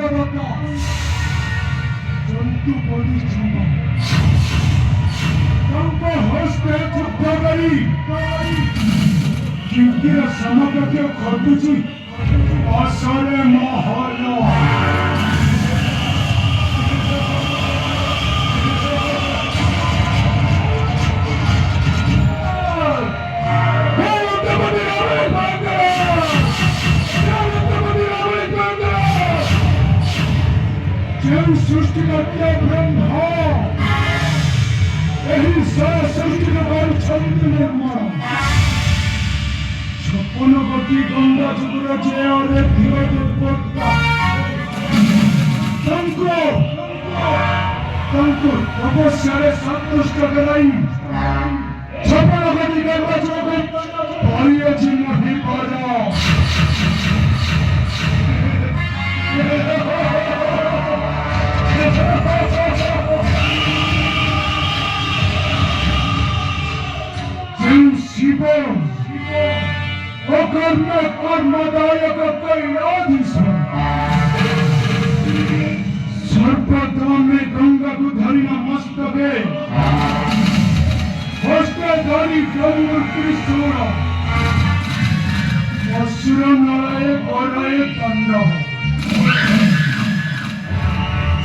ଦେବତା ଜନ୍ତୁ ପରିଶ୍ରମ ତାଙ୍କ ହସ୍ତେ ଯୁଦ୍ଧ କରି କୀର୍ତ୍ତିର ସମକକ୍ଷ ଘଟୁଛି ଅସରେ ମହଲ। ଯେଉଁ ସୃଷ୍ଟିକର୍ତ୍ତା ବ୍ରହ୍ମ ଏହି ସୃଷ୍ଟିରେ କରୁଛନ୍ତି ନିର୍ମାଣ। 56 କୋଟି ଗଙ୍ଗା ଯୁଗର ଜୟରେ ଧୀର ଦୁର୍ବତ୍ତା ତାଙ୍କୁ ତପସ୍ୟାରେ ସନ୍ତୁଷ୍ଟ କରାଇ 56 କୋଟି ଗଙ୍ଗା ଯୁଗକୁ କରିଅଛି ମହିପର। शिव अकर्म कर्मदायक कैलाधीश्वर सर्वदामे गंगा को धरिना मस्तके हस्ते धरि गंगोत्री सूर असुर नरये कराये तांडव।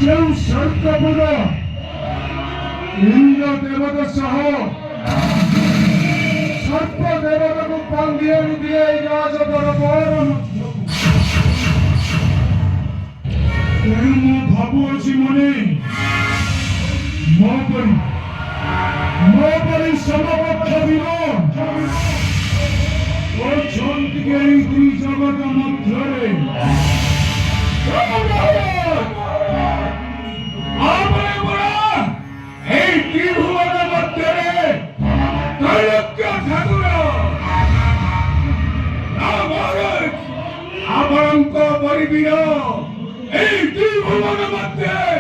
ଯେଉଁ ସର୍ତ୍ତପୁର ଇନ୍ଦ୍ର ଦେବତା ସହ ସର୍ପ ଦେବତାକୁ ବାନ୍ଧି ଆଣିଥିଲେ ଏଇ ରାଜ ଦରବାର ମଧ୍ୟକୁ। ତେଣୁ ମୁଁ ଭାବୁଅଛି ମନେ ମୋ ପରି ସମକକ୍ଷ ବୀର ଅଛନ୍ତି ଏଇ ଦୁଇ ଜଗତ ମଧ୍ୟରେ। এই ত্রিভুবন মধ্যে ত্রৈলোক্য ঠাকুর ଆପଣଙ୍କ ପରିବୀର ଏଇ ତ୍ରିଭୁବନ ମଧ୍ୟରେ